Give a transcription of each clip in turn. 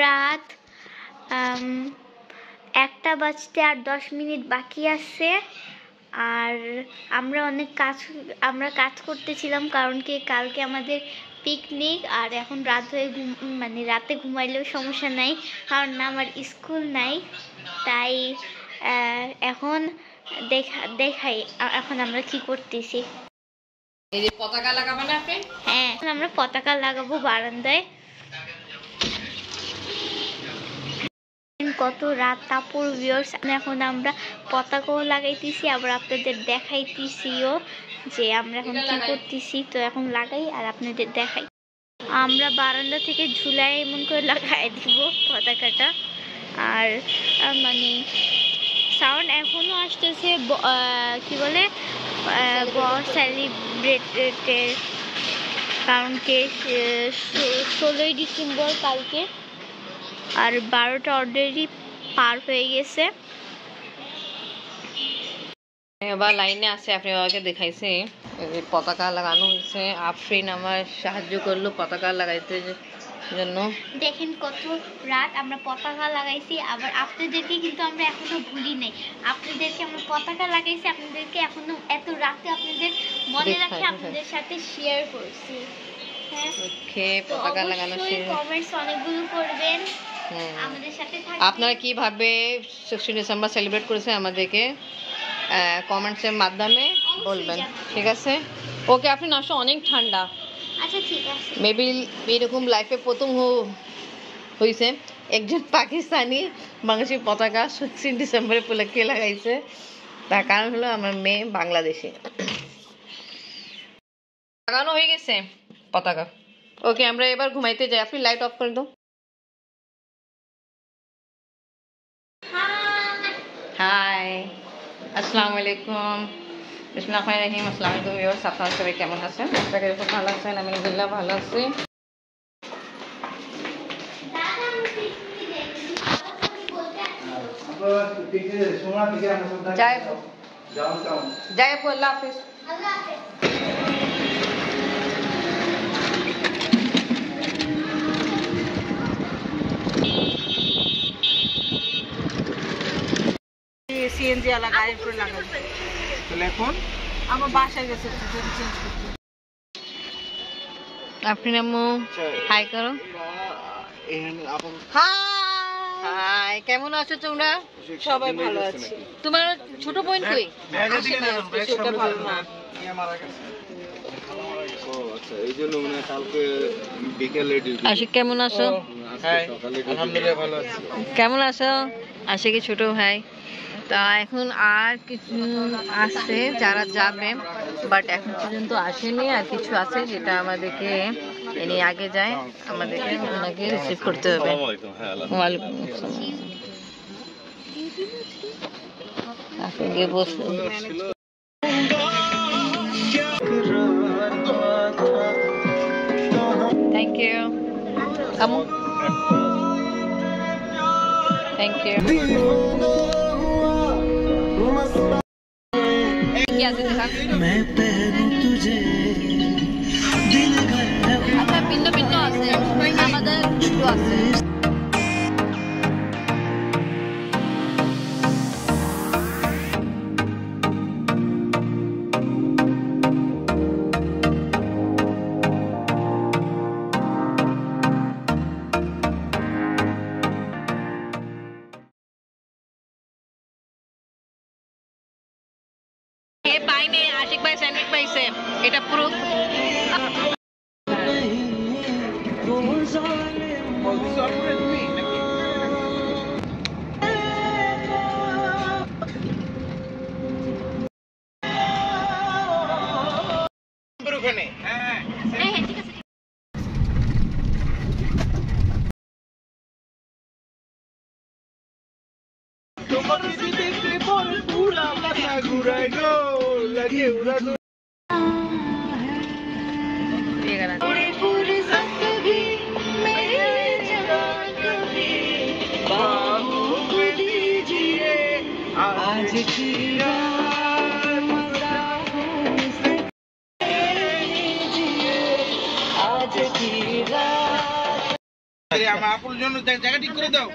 রাত 1টা বাজতে আর 10 মিনিট বাকি আছে। আর আমরা কাজ করতেছিলাম, কারণ কি কালকে আমাদের পিকনিক। আর এখন রাত হয়ে মানে রাতে ঘুমাইলেও সমস্যা নাই, কারণ আমার স্কুল নাই। তাই এখন দেখাই এখন আমরা কি করতেছি। এই যে পতাকা লাগাবেন আপনি? হ্যাঁ, আমরা পতাকা লাগাবো বারান্দায়। কত রাত তারপর ভিউয়ার্স, এখন আমরা পতাকাও লাগাইতেছি, আবার আপনাদের দেখাইতেছিও যে আমরা এখন কি করতেছি। তো এখন লাগাই আর আপনাদের দেখাই। আমরা বারান্দা থেকে ঝুলাই এমন করে লাগাই দিব পতাকাটা। আর মানে সাউন্ড এখনো আসতেছে, কি বলে সেলিব্রেটের, কারণ কি 16ই ডিসেম্বর কালকে, আর 12টা অলরেডি পার হয়ে গেছে। এবার লাইনে আছে, আপনি বাবাকে দেখাইছে যে পতাকা লাগানো হয়েছে। আফরিন আমার সাহায্য করলো পতাকা লাগাইতে জন্য। দেখেন কত রাত আমরা পতাকা লাগাইছি, আবার আপনাদেরকে কিন্তু আমরা এখনো ভুলি নাই। আপনাদেরকে আমরা পতাকা লাগাইছি, আপনাদেরকে এখনো এত রাতে আপনাদের মনে রাখে আপনাদের সাথে শেয়ার করছি। হ্যাঁ, ওকে, পতাকা লাগানো শেষ। কমেন্টস অনেকগুলো করবেন আমাদের সাথে থাকবেন। আপনারা কিভাবে 16 ডিসেম্বর সেলিব্রেট করেছেন আমাদেরকে কমেন্টসের মাধ্যমে বলবেন, ঠিক আছে? ওকে, আপনি আসো, অনেক ঠান্ডা। আচ্ছা ঠিক আছে। মেবি এরকম লাইফে প্রথম হয়েছে একজন পাকিস্তানি বাংলাদেশি পতাকা 16 ডিসেম্বরে উপলক্ষে লাগাইছে। তার কারণ হলো আমার মেয়ে বাংলাদেশি। লাগানো হয়ে গেছে পতাকা। ওকে, আমরা এবার ঘুমাইতে যাই। আপনি লাইট অফ করে দাও। হাই, আসসালামু আলাইকুম, বিসমিল্লাহির রহমানির রহিম। আসসালামু আলাইকুম ভিউয়ার্স, আপনারা সবাই কেমন আছেন? আশা করি খুব ভালো আছেন। আমি আলহামদুলিল্লাহ ভালো আছি। জয় আপু, আল্লাহ হাফিজ। সিএনজি আলা গাড়ির উপরে লাগাবো। তাহলে এখন আমার বাসায় গেছে চেঞ্জ করতে। আপনি নামো হাই করো। হাই, কেমন আছো তোমরা? সবাই ভালো আছি। তোমার ছোট বোন কই? সেটা ভালো না, মারা গেছে। আশিক কেমন আছো? আলহামদুলিল্লাহ ভালো আছি। কেমন আছো আশিকের ছোট ভাই? তা এখন আর কিছু আছে যারা যাবে, বাট এখন পর্যন্ত আসেনি। আর কিছু আছে যেটা আমাদেরকে এনে আগে যায়, আমাদেরকে ওনাকে রিসিভ করতে হবে। ওয়ালাইকুম আসসালাম। আপনি গিয়ে বসুন। Thank you. কামো, থ্যাংক ইউ। আচ্ছা, ভিন্ন ভিন্ন আছে, আমাদের দুটো আছে। পাইনি, আশিক ভাই স্যান্ডউইচ পাইছে, এটা প্রুফ। আমার আপুর জন্য জায়গা ঠিক করে দাও।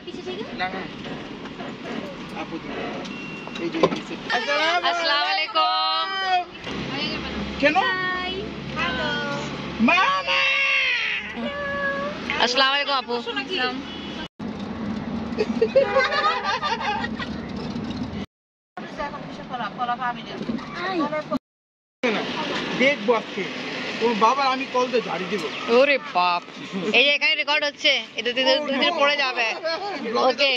না না আপু এই যে আসসালামু আলাইকুম। কেন মামা আসসালামু আলাইকুম আপু। দেখবো আজকে তোমার বাবা আমি কল দিয়ে ঝাড়ি দেবো। ওরে বাপ, এই যে এখানে রেকর্ড হচ্ছে, এটা দুদিন পড়ে যাবে। ওকে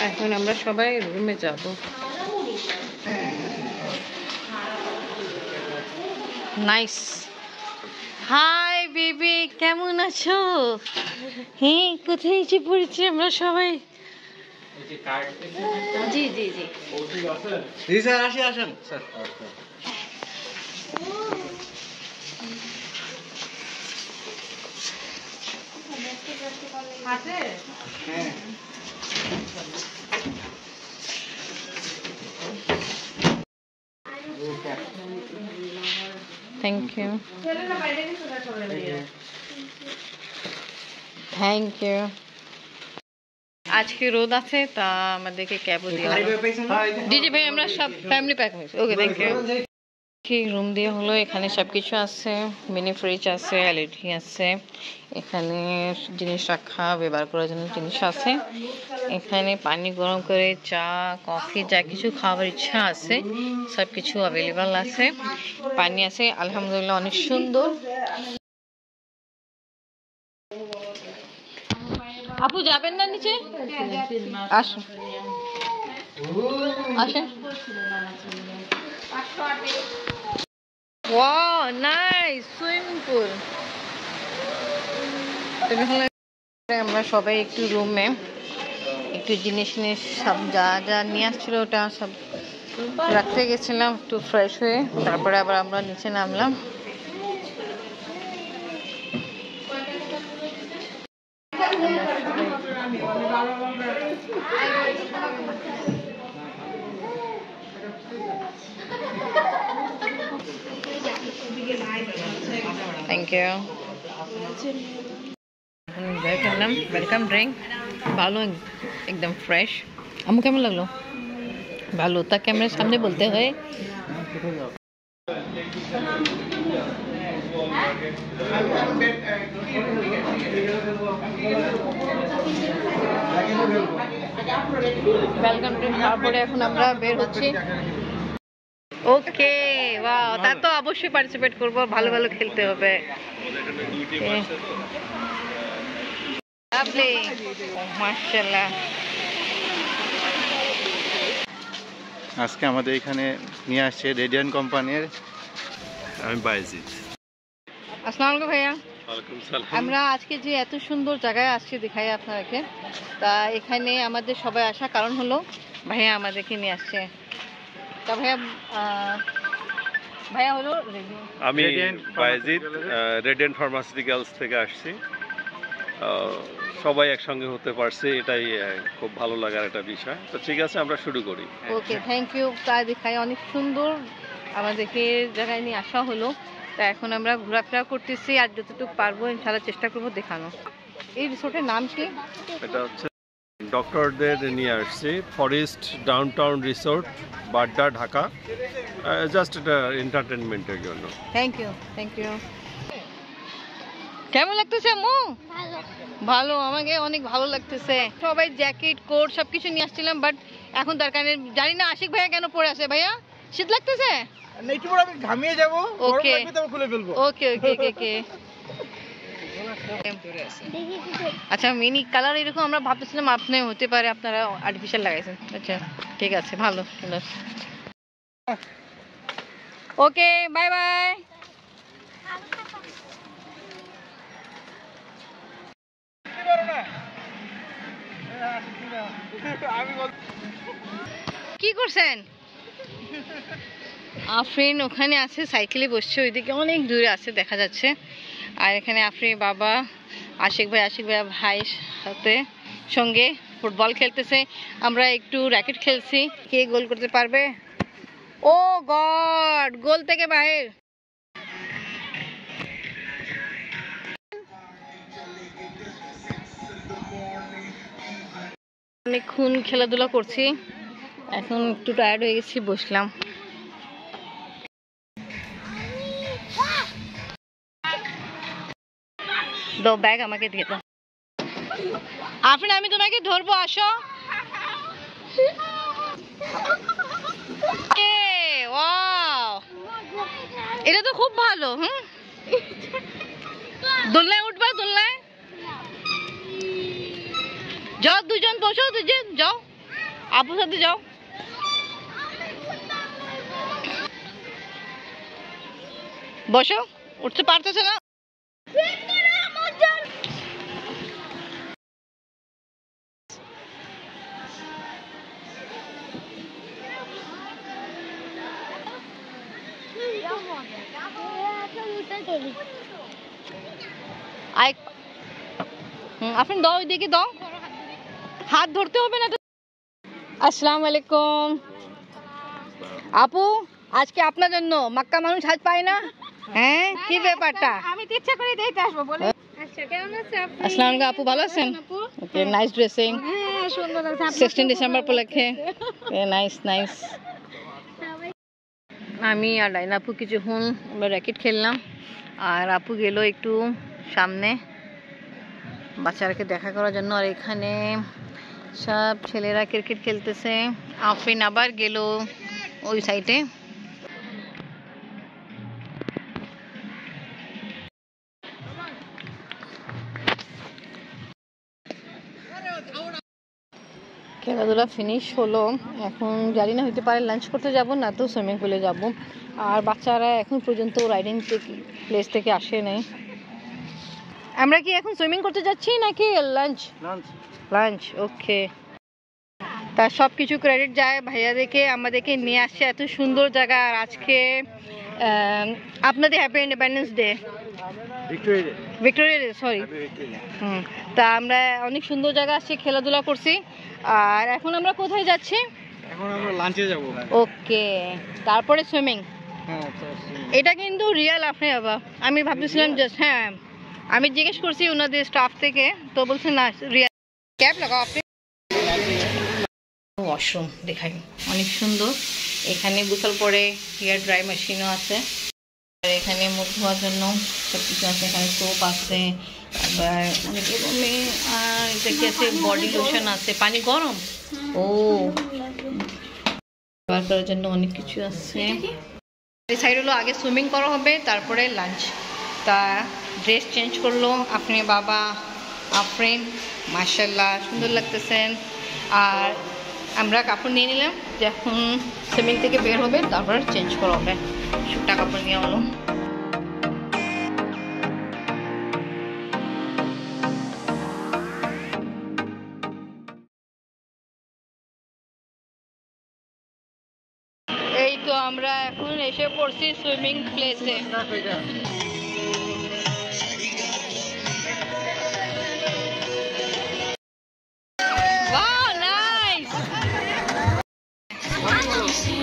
এখন আমরা সবাই রুমে যাব। নাইস। হাই বেবি, কেমন আছো? হ্যাঁ, কোথায় এসে পড়েছি আমরা সবাই। জি জি জি জি স্যার আসেন স্যার। হ্যাঁ থ্যাংক ইউ থ্যাংক ইউ। আজকে রোদ আছে, তা আমাদেরকে ক্যাবও দিয়ে হলো। জি জি ভাই, আমরা সব ফ্যামিলি প্যাক হয়েছে। ওকে, থ্যাংক ইউ। কি রুম দিয়ে হলো, এখানে সব কিছু আছে, মিনি ফ্রিজ আছে, এলইডি আছে, এখানে জিনিস রাখা ব্যবহার করার জন্য জিনিস আছে, এখানে পানি গরম করে চা কফি যা কিছু খাওয়ার ইচ্ছা আছে সব কিছু অ্যাভেলেবল আছে, পানি আছে আলহামদুলিল্লাহ, অনেক সুন্দর। আপু যাবেন না নিচে? আসুন আসেন। Wow, nice swimming pool. আমরা সবাই একটু রুমে একটু জিনিস সব যা যা নিয়ে আসছিল ওটা সব রাখতে গেছিলাম একটু ফ্রেশ হয়ে, তারপরে আবার আমরা নিচে নামলাম। Thank you. এনজয় করলাম, ওয়েলকাম ড্রিঙ্ক, ভালো একদম ফ্রেশ। আমার কেমন লাগলো? ভালো, তা ক্যামেরার সামনে বলতে হয়। ওয়েলকাম ড্রিঙ্ক, তারপরে এখন আমরা বের হচ্ছি। ওকে, ওয়াও, তা তো অবশ্যই পার্টিসিপেট করব, ভালো ভালো খেলতে হবে। লাভলি, মাশাআল্লাহ। আজকে আমাদের এখানে নিয়ে আসছে রেডিয়ান্ট কোম্পানির। আমি বাইজিৎ। আসসালামু আলাইকুম ভাইয়া। ওয়ালাইকুম সালাম। আমরা আজকে যে এত সুন্দর জায়গায় আসছি দেখাই আপনাকে, তা এখানে আমাদের সবাই আসার কারণ হলো ভাইয়া আমাদেরকে নিয়ে আসছে। তা ভাইয়া হলো আমি বাইজিৎ, রেডিয়েন্ট ফার্মাসিউটিক্যালস থেকে আসছি। সবাই একসঙ্গে হতে পারছে, এটাই খুব ভালো লাগার একটা বিষয়। তো ঠিক আছে, আমরা শুরু করি। ওকে, থ্যাংক ইউ। তা দেখাই অনেক সুন্দর আমাদেরকে জায়গায় নিয়ে আসা হলো, তা এখন আমরা ঘোরাফেরা করতেছি, আর যতটুকু পারবো ইনশাআল্লাহ চেষ্টা করবো দেখানো। এই রিসোর্টের নাম কি? এটা হচ্ছে ডক্টরদের নিয়ে আসছি, forest downtown resort, Badda, Dhaka. Just এটা এন্টারটেনমেন্টের জন্য। Thank you thank you. কেমন লাগতেছে আম্মু? ভালো, আমাকে অনেক ভালো লাগতেছে। সবাই জ্যাকেট কোট সবকিছু নিয়ে আসছিলাম, বাট এখন দরকার নেই। জানি না আশিক ভাইয়া কেন পরে আছে। ভাইয়া শীত লাগতেছে? না, একটু পরে আমি ঘামিয়ে যাব, গরম ওকে লাগবে তবে খুলে ফেলবো। ওকে ওকে ওকে ওকে। আচ্ছা, মিনি কালার এরকম আমরা ভাবতেছিলাম আপনি হতে পারে আপনারা আর্টিফিশিয়াল লাগাইছেন। আচ্ছা ঠিক আছে, ভালো সুন্দর। ওকে, বাই বাই। কি করছেন? আফরিন ওখানে আছে, সাইকেলে বসছে, ওইদিকে অনেক দূরে আছে দেখা যাচ্ছে। আর এখানে আফরিন বাবা, আশিক ভাই ভাইয়ের সাথে সঙ্গে ফুটবল খেলতেছে। আমরা একটু র্যাকেট খেলছি, কে গোল করতে পারবে। ও গড, গোল থেকে বাহির। অনেকক্ষণ খেলাধুলা করছি, এখন একটু টায়ার্ড হয়ে গেছি, বসলাম। দাও ব্যাগ আমাকে দিয়ে দাও। আফরিন আমি তোমাকে ধরবো, আসো। এটা তো খুব ভালো। দোলনায় উঠবা, দোলনায় যাও, দুজন বসো, দুজন যাও, আপুর সাথে যাও। বসো, উঠতে পারতেছে না। আপনি দাও, ওইদিকে দাও, হাত ধরতে হবে না। আসসালামু আলাইকুম আপু, আজকে আপনার জন্য মাক্কা মানুষ হাত পায় না। হ্যাঁ, কি ব্যাপারটা? আমি তো ইচ্ছা করে দেখতে আসবো বলে। আচ্ছা, কেমন আছেন আপনি? আসসালামু আলাইকুম আপু, ভালো আছেন? ওকে, নাইস ড্রেসিং। হ্যাঁ, সুন্দর আছে। 16 ডিসেম্বর উপলক্ষে। Nice nice. আমি আর ডাইনা আপু কিছুক্ষণ আমরা র্যাকেট খেললাম, আর আপু গেল একটু সামনে বাচ্চারাকে দেখা করার জন্য। আর এখানে সব ছেলেরা ক্রিকেট খেলতেছে। আফরিন আবার গেল ওই সাইডে। খেলাধুলা ফিনিশ হলো, এখন জানি না হইতে পারে লাঞ্চ করতে যাব, না তো সুইমিং পুলে যাব। আর বাচ্চারা এখন পর্যন্ত রাইডিং প্লেস থেকে আসে নাই। আমরা কি এখন সুইমিং করতে যাচ্ছি নাকি লাঞ্চ? লাঞ্চ, ওকে। তা সব কিছু ক্রেডিট যায় ভাইয়াদেরকে, আমাদেরকে নিয়ে আসছে এত সুন্দর জায়গা। আর আজকে আপনাদের happy independence day, Victoria day, sorry. তা আমরা অনেক সুন্দর জায়গা আসছি, খেলাধুলা করছি। আর এখন আমরা কোথায় যাচ্ছি? এখন আমরা লাঞ্চে যাব। ওকে, তারপরে সুইমিং। এটা কিন্তু রিয়েল আপনি বাবা, আমি ভাবতেছিলাম জাস্ট, হ্যাঁ আমি জিজ্ঞেস করছি ওনাদের স্টাফ থেকে, তো বলছে না রিয়েল। ক্যাব লাগাও আপনি। ওয়াশরুম দেখাই, অনেক সুন্দর। এখানে গোসল পরে হেয়ার ড্রাই মেশিনও আছে, আর এখানে মুখ ধোয়ার জন্য সব কিছু আছে। এখানে সোপ আছে, আবার অনেক রকমের, আর এটা কি আছে, বডি লোশন আছে। পানি গরম, ও ব্যবহার করার জন্য অনেক কিছু আছে। এই সাইড হলো আগে সুইমিং করা হবে, তারপরে লাঞ্চ। তা ড্রেস চেঞ্জ করলো আপনি বাবা, আফরিন, মাশাআল্লাহ সুন্দর লাগতেছেন। আর আমরা কাপড় নিয়ে নিলাম, যখন সুইমিং থেকে বের হবে তারপর চেঞ্জ করা হবে। শুকটা কাপড় নিয়ে হলো। এই তো আমরা এখন এসে পড়ছি সুইমিং প্লেসে।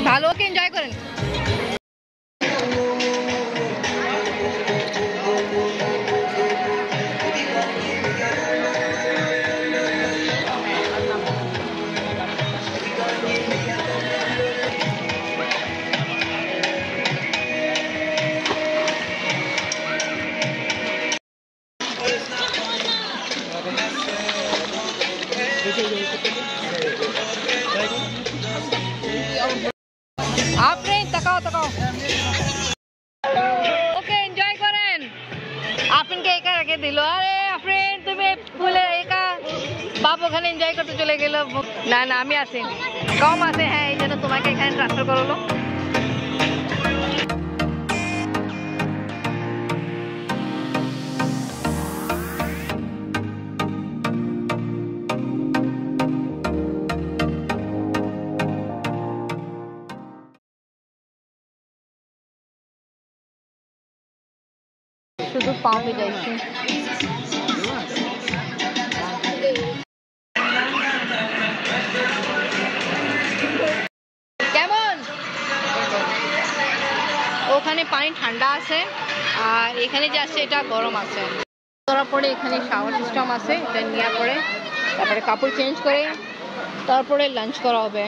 ভালো, এনজয় করেন। আফরিন তাকাও তাকাও, ওকে এনজয় করেন। আফরিনকে একা রেখে দিল। আরে আফরিন তুমি ভুলে একা, বাপ ওখানে এনজয় করতে চলে গেল। না না আমি আছি, কম আছে, হ্যাঁ এই জন্য তোমাকে এখানে ট্রান্সফার করলো। শুধু পাম্পে যাচ্ছি। কেমন? ওখানে পানি ঠান্ডা আছে আর এখানে যে আছে এটা গরম আছে। করার পরে এখানে শাওয়ার সিস্টেম আছে, এটা নেওয়ার পরে তারপরে কাপড় চেঞ্জ করে তারপরে লাঞ্চ করা হবে।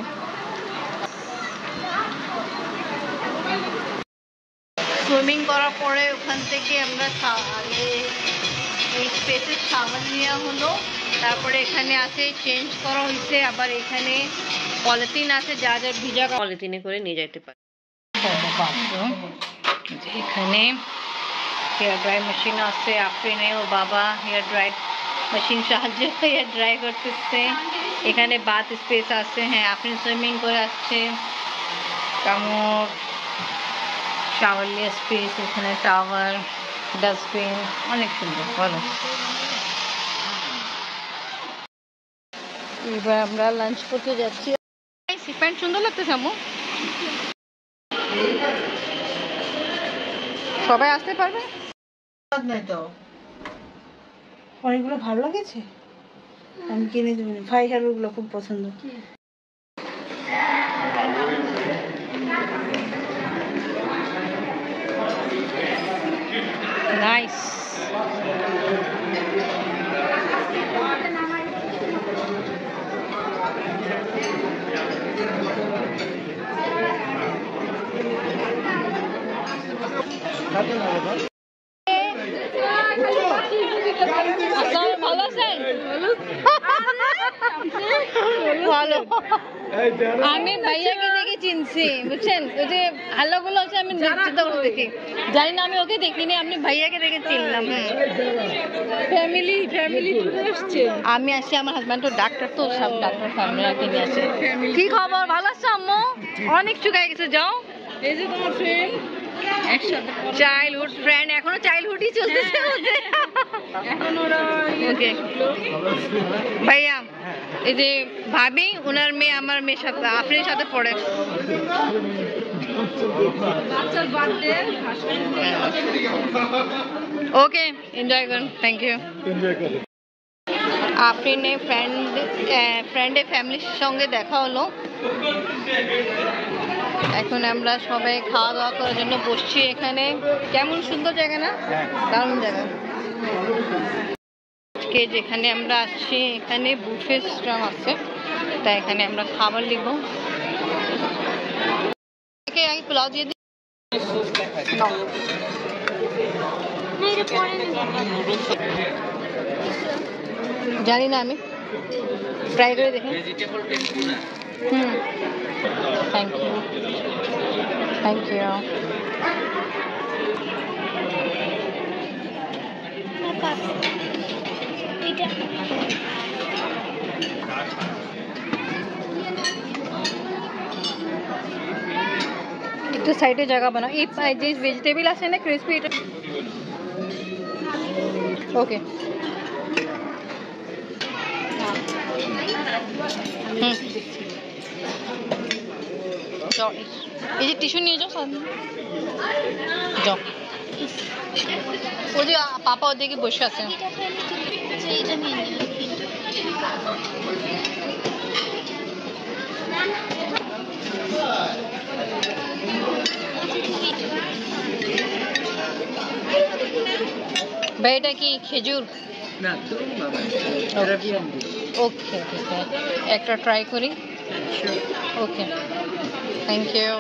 সুইমিং করার পরে ওখান থেকে আমরা এই স্পেসে শাওয়ার নেওয়া হলো, তারপরে এখানে আছে চেঞ্জ করা হয়েছে। আবার এখানে পলিথিন আছে, যা যা ভিজা পলিথিনে করে নিয়ে যেতে পারে। এখানে হেয়ার ড্রাই মেশিন আছে, আফরিনে ও বাবা হেয়ার ড্রাই মেশিন সাহায্যে হেয়ার ড্রাই করতেছে। এখানে বাথ স্পেস আছে, হ্যাঁ আফরিন সুইমিং করে আসছে। কামড় শাওয়ারলিয়া স্পেস, এখানে টাওয়ার, ডাস্টবিন, অনেক সুন্দর। বলো, এবার আমরা লাঞ্চ করতে যাচ্ছি। প্যান্ট সুন্দর লাগতেছে আম্মু। সবাই আসতে পারবে? অনেকগুলো ভালো লাগেছে, আমি কিনে দেবো। ভাই গুলো খুব পছন্দ। নাইস। ভালো আছেন? ভালো। আমি ভাইয়াকে দেখে চিনছি, বুঝছেন? ওই যে হাল্লাগুলো আছে, আমি চিন্তা করে দেখি, জানি না আমি ওকে দেখিনি, আপনি ভাইয়াকে দেখে চিনলাম। ফ্যামিলি আসছে। আমি আসছি, আমার হাজব্যান্ড তো ডাক্তার, তো সব ডাক্তার ফ্যামিলি নিয়ে আসে। কি খবর? ভালো আছো আম্মু? অনেক শুকায় গেছে। যাও, এই যে তোমার ফ্রেন্ড, চাইল্ডহুড ফ্রেন্ড, এখনো চাইল্ডহুডই চলতেছে। ওকে ভাইয়া, এই যে ভাবি, ওনার মেয়ে আমার মেয়ের সাথে, আপনার সাথে পড়ে। ওকে, এনজয় করুন। Thank you. আপনি ফ্রেন্ডে ফ্যামিলির সঙ্গে দেখা হলো। এখন আমরা সবাই খাওয়া দাওয়া করার জন্য বসছি এখানে। কেমন সুন্দর জায়গা না? দারুণ জায়গা। আজকে যেখানে আমরা আসছি এখানে বুফে সিস্টেম আছে, তাই এখানে আমরা খাবার নিব। পোলাও দিয়ে দিই। জানি না, আমি ট্রাই করে দেখি। Thank you, thank you. একটু সাইডে জায়গা বানাও। এই যে ভেজিটেবল আছে না ক্রিসপি, এটা ওকে। এই যে টিস্যু নিয়ে যাও, যাও। ওই যে পাপা ওদিকে বসে আছে। ভাই এটা কি খেজুর? ওকে, ঠিক আছে, একটা ট্রাই করি। ওকে, থ্যাংক ইউ।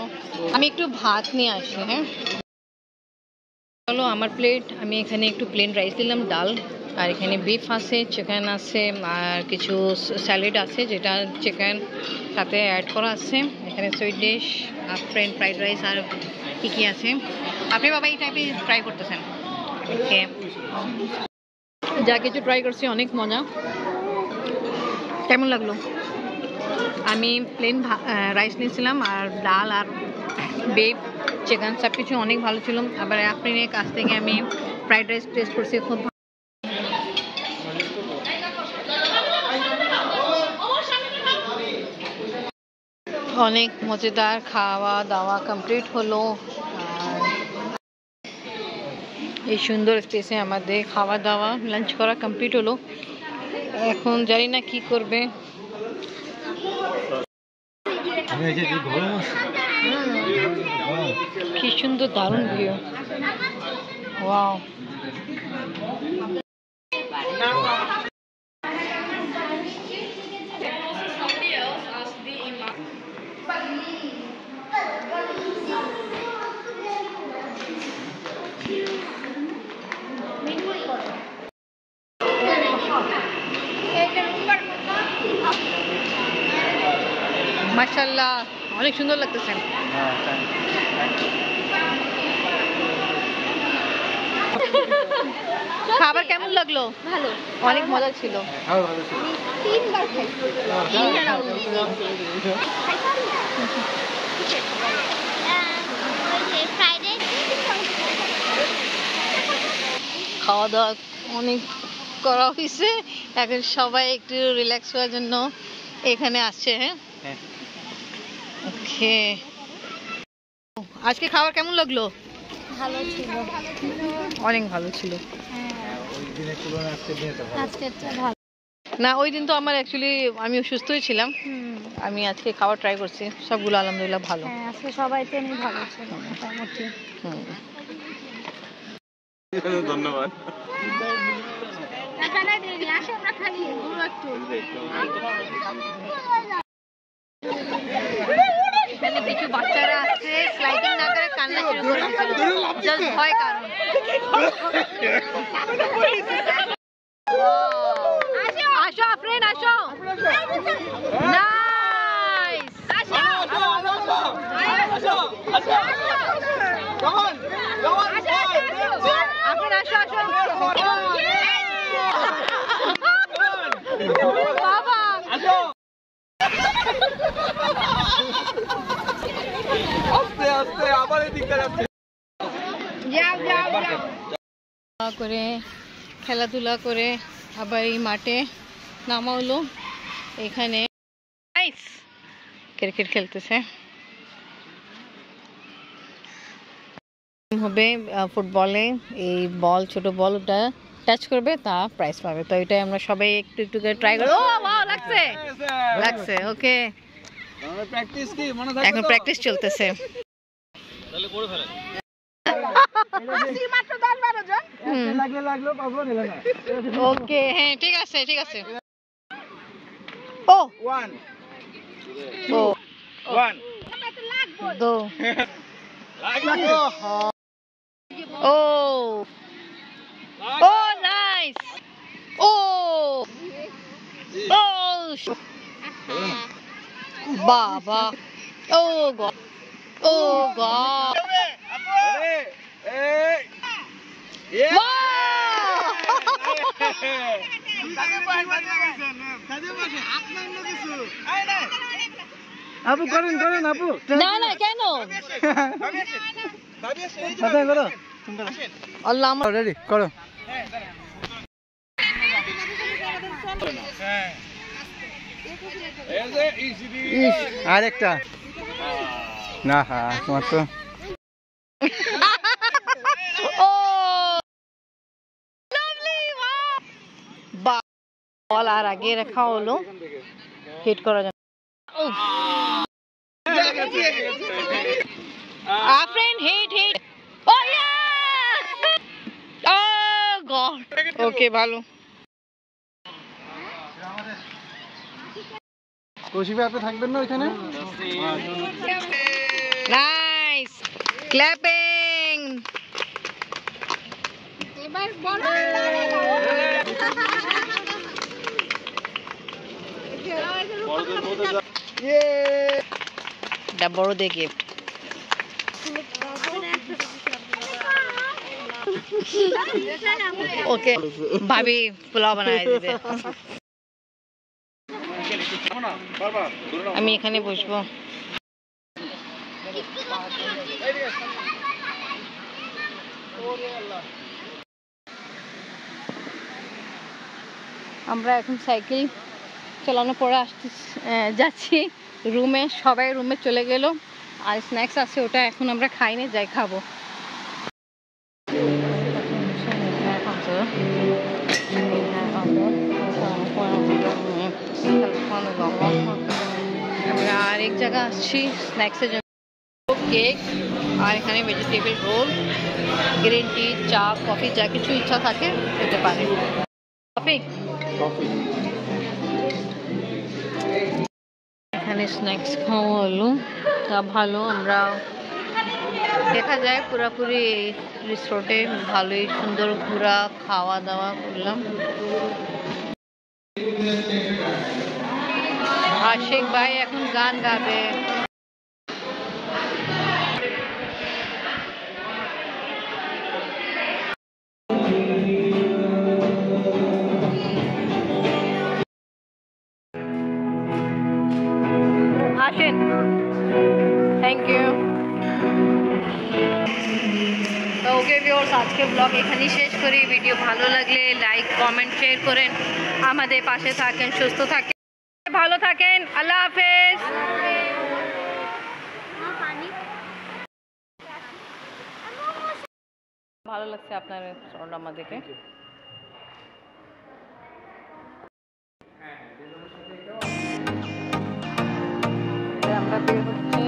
আমি একটু ভাত নিয়ে আসি। হ্যাঁ, চলো আমার প্লেট। আমি এখানে একটু প্লেন রাইস দিলাম, ডাল, আর এখানে বিফ আছে, চিকেন আছে, আর কিছু স্যালাড আছে যেটা চিকেন সাথে অ্যাড করা আছে। এখানে সুইট ডিশ, ফ্রাইড রাইস, আর কী কী আছে। আপনি বাবা এই টাইপের ট্রাই করতেছেন? ওকে, যা কিছু ট্রাই করছি অনেক মজা। কেমন লাগলো? আমি প্লেন রাইস নিয়েছিলাম, আর ডাল, আর বিফ, চিকেন, সব কিছু অনেক ভালো ছিল। আবার আপনার কাছ থেকে আমি ফ্রাইড রাইস টেস্ট করছি, খুব অনেক মজাদার খাওয়া দাওয়া কমপ্লিট হলো। আর এই সুন্দর স্পেসে আমাদের খাওয়া দাওয়া লাঞ্চ করা কমপ্লিট হলো। এখন জানি না কি করবে। কি সুন্দর দারুণ ভিউ, ওয়াও। মাশাআল্লাহ, অনেক সুন্দর লাগতেছে। খাবার কেমন লাগলো? ভালো, অনেক মজা ছিল। তিনবার খাইছি। খাওয়া দাওয়া অনেক করা হয়েছে, এখন সবাই একটু রিল্যাক্স হওয়ার জন্য এখানে আসছে। হ্যাঁ, ওকে। আজকে খাবার কেমন লাগলো? ভালো ছিল, অনেক ভালো ছিল। আজকেরটা ভালো না, ওই দিন তো আমার অ্যাকচুয়ালি আমি অসুস্থই ছিলাম। আমি আজকে খাবার ট্রাই করছি, সবগুলো আলহামদুলিল্লাহ ভালো। হ্যাঁ, আজকে সবাই তো ভালো ছিল মোটামুটি। ধন্যবাদ। এখানে কিছু বাচ্চারা আছে, স্লাইডিং না করে কান্না শুরু করে দিয়েছিল, জাস্ট ভয় কারণ। আসো আফরিন, আসো। নাইস। আফরিন আসো, আসো। বাবা করে খেলাধুলা করে আবার এই মাঠে নামা হলো। এখানে ক্রিকেট খেলতেছে হবে। ফুটবলে এই বল, ছোট বল, ওটা টাচ করবে তা প্রাইজ পাবে। তো এটাই আমরা সবাই একটু একটু করে ট্রাই করব। ও ওয়াও, লাগছে লাগছে। ওকে, প্র্যাকটিস কি মনে থাকে? এখন প্র্যাকটিস চলতেছে। তাহলে করে ফেলেন। মাত্র 10-12 জন লাগলো পাবো নিলে না। ওকে, হ্যাঁ ঠিক আছে, ঠিক আছে। ও 1 ও 1 दो লাগলো। ओ ओ नाइस ओ ओ बाबा ओ गॉड ओ गॉड আরে এই আপু করেন করেন আপু। না না কেন কথা করো। আল্লাহ আমার রেডি করো। আরেকটা না, হ্যাঁ তোমার তো ও লাভলি বল আর আগে রাখা হলো হিট করার জন্য। Friend, hit. Oh yes! Oh God. Okay, ভালো। কৌশিক আপনি থাকবেন না ওইখানে? Nice. Clapping. এবার বলো এটা বড়দের গিফট। ওকে, ভাবি পোলাও বানায় দিবে। আমি এখানে বসবো। আমরা এখন সাইকেল চালানোর পরে যাচ্ছি রুমে। সবাই রুমে চলে গেল, আর স্ন্যাক্স আছে ওটা এখন আমরা খাইনি, যাই খাবো। আমরা আরেক জায়গা আসছি স্ন্যাক্সের জন্য, কেক আর এখানে ভেজিটেবল রোল, গ্রিন টি, চা, কফি, যা কিছু ইচ্ছা থাকে হতে পারে। কফি এখানে স্ন্যাক্স খাওয়া হলো, তা ভালো। আমরা দেখা যায় পুরাপুরি রিসোর্টে ভালোই সুন্দর ঘোরা খাওয়া দাওয়া করলাম। আশিক ভাই এখন গান গাবে। আসেন, থ্যাংক ইউ। তো ওকে ভিউয়ার্স, আজকে ব্লগ এখানেই শেষ করি। ভিডিও ভালো লাগলে লাইক, কমেন্ট, শেয়ার করেন, আমাদের পাশে থাকেন, সুস্থ থাকেন, ভালো থাকেন। আল্লাহ হাফেজ। ভালো লাগছে আপনার আমাদেরকে। আমরা বের হচ্ছি।